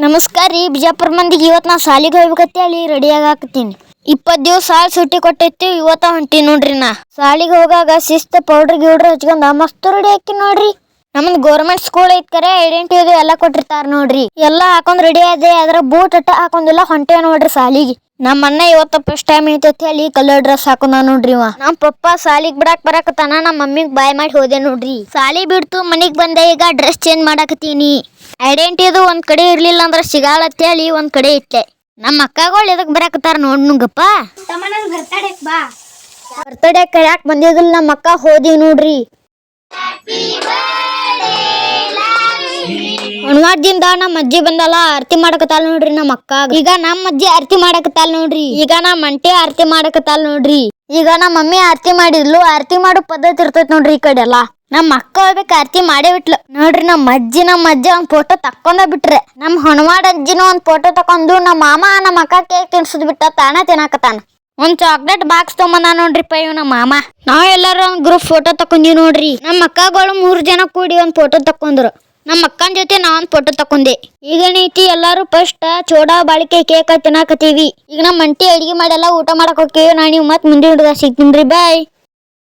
ನಮಸ್ಕಾರ ರೀ ಬಿಜಾಪುರ ಮಂದಿಗೆ. ಇವತ್ತು ನಾ ಸಾಲಿಗೆ ಹೋಗ್ಬೇಕತ್ತೆ ಅಲ್ಲಿ ರೆಡಿ ಆಗಾಕತ್ತೀನಿ. 20 ದಿವಸ ಸಾಲಿ ಸುಟ್ಟಿ ಕೊಟ್ಟೈತಿ. ಇವತ್ತ ಹೊಂಟಿ ನೋಡ್ರಿ. ನಾ ಸಾಲಿಗೆ ಹೋಗಾಗ ಶಿಸ್ತ ಪೌಡ್ರ್ ಗಿಡ್ರ್ ಹಚ್ಕೊಂಡ ಮಸ್ತ್ ರೆಡಿ ಹಾಕಿ ನೋಡ್ರಿ. ನಮ್ದು ಗೌರ್ಮೆಂಟ್ ಸ್ಕೂಲ್ ಐತ್ ಕರೆ ಐಡೆಂಟಿ ಇದು ಎಲ್ಲ ಕೊಟ್ಟಿರ್ತಾರ ನೋಡ್ರಿ. ಎಲ್ಲ ಹಾಕೊಂಡ್ ರೆಡಿ ಆದೆ. ಅದ್ರ ಬೂಟ್ ಅಟ್ಟ ಹಾಕೊಂಡಿಲ್ಲ ಹೊಂಟೆ ನೋಡ್ರಿ ಸಾಲಿಗೆ. ನಮ್ಮ ಅಣ್ಣ ಇವತ್ತ ಫಸ್ಟ್ ಟೈಮ್ ಐತೈತಿ ಅಲ್ಲಿ ಕಲರ್ ಡ್ರೆಸ್ ಹಾಕೊಂಡ ನೋಡ್ರಿ. ನಮ್ಮ ಪಪ್ಪ ಸಾಲಿಗೆ ಬಿಡಾಕ್ ಬರಾಕತ್ತಾನ. ನಮ್ಮ ಮಮ್ಮಿಗೆ ಬಾಯ್ ಮಾಡಿ ಹೋದೆ ನೋಡ್ರಿ. ಸಾಲಿ ಬಿಡ್ತು ಮನಿಗ್ ಬಂದೆ. ಈಗ ಡ್ರೆಸ್ ಚೇಂಜ್ ಮಾಡಾಕತ್ತೀನಿ. ಐಡೆಂಟಿದು ಒಂದ್ ಕಡೆ ಇರ್ಲಿಲ್ಲ ಅಂದ್ರ ಸಿಗಾಳತ್ತೆ ಅಲ್ಲಿ ಒಂದ್ ಕಡೆ ಇಟ್ಟೆ. ನಮ್ಮ ಅಕ್ಕಗಳು ಎದಕ್ ಬರಾಕತ್ತಾರ ನೋಡ್ನುಗಪ್ಪ. ಬರ್ತಡೇ ಕರ್ಯಾಕ್ ಬಂದಿದಿಲ್ಲ ನಮ್ಮ ಅಕ್ಕ. ಹೋದಿ ನೋಡ್ರಿ. ಹನುಮಾರ್ದಿಂದ ನಮ್ಮ ಅಜ್ಜಿ ಬಂದಲ್ಲ ಆರತಿ ಮಾಡಕತ್ತಾಳ ನೋಡ್ರಿ ನಮ್ಮ ಅಕ್ಕ. ಈಗ ನಮ್ಮ ಅಜ್ಜಿ ಆರತಿ ಮಾಡಕತ್ತಾಳ ನೋಡ್ರಿ. ಈಗ ನಮ್ಮ ಅಂಟಿ ಆರತಿ ಮಾಡಕತ್ತಾಳ ನೋಡ್ರಿ. ಈಗ ನಮ್ಮ ಮಮ್ಮಿ ಆರತಿ ಮಾಡಿದ್ಲು. ಆರತಿ ಮಾಡೋ ಪದ್ಧತಿ ಇರ್ತೈತಿ ನೋಡ್ರಿ ಈ ಕಡೆ ಎಲ್ಲಾ. ನಮ್ಮ ಅಕ್ಕ ಹೋಗ್ಬೇಕು ಆರತಿ ಮಾಡೇ ಬಿಟ್ಲು ನೋಡ್ರಿ. ನಮ್ಮ ಅಜ್ಜ ಒಂದ್ ಫೋಟೋ ತಕ್ಕೊಂಡ ಬಿಟ್ರೆ. ನಮ್ಮ ಹನುಮಾಡ್ ಅಜ್ಜಿನ ಒಂದ್ ಫೋಟೋ ತಕೊಂಡು ನಮ್ಮ ಮಾಮ ನಮ್ಮ ಅಕ್ಕ ಕೇಕ್ ತಿನ್ಸದ್ ಬಿಟ್ಟ ತಾನ ತಿನ್ನಾಕತಾನ. ಒಂದ್ ಚಾಕ್ಲೇಟ್ ಬಾಕ್ಸ್ ತಗೊಂಬಂದ ನೋಡ್ರಿ ಇವ್ ನಮ್ಮ ಮಾಮ. ನಾವ್ ಎಲ್ಲಾರು ಒಂದ್ ಗ್ರೂಪ್ ಫೋಟೋ ತಕೊಂದಿವಿ ನೋಡ್ರಿ. ನಮ್ಮ ಅಕ್ಕಗಳು 3 ಜನ ಕೂಡಿ ಒಂದ್ ಫೋಟೋ ತಕೊಂಡ್ರು. ನಮ್ಮ ಅಕ್ಕನ ಜೊತೆ ನಾ ಒಂದ್ ಫೋಟೋ ತಕೊಂಡೆ. ಈಗೇನೈತಿ ಎಲ್ಲಾರು ಫಸ್ಟ್ ಚೋಡಾ ಬಾಳಿಕೆ ಕೇಕ್ ತಿನ್ನಾಕತ್ತೀವಿ. ಈಗ ನಮ್ಮ ಅಂಟಿ ಅಡಿಗೆ ಮಾಡೆಲ್ಲ ಊಟ ಮಾಡಕ್ ಹೋಗ್ತೀವಿ. ನಾ ನೀವು ಮತ್ ಮುಂದಿನ ಸಿಗ್ತೀನಿ. ಬಾಯ್.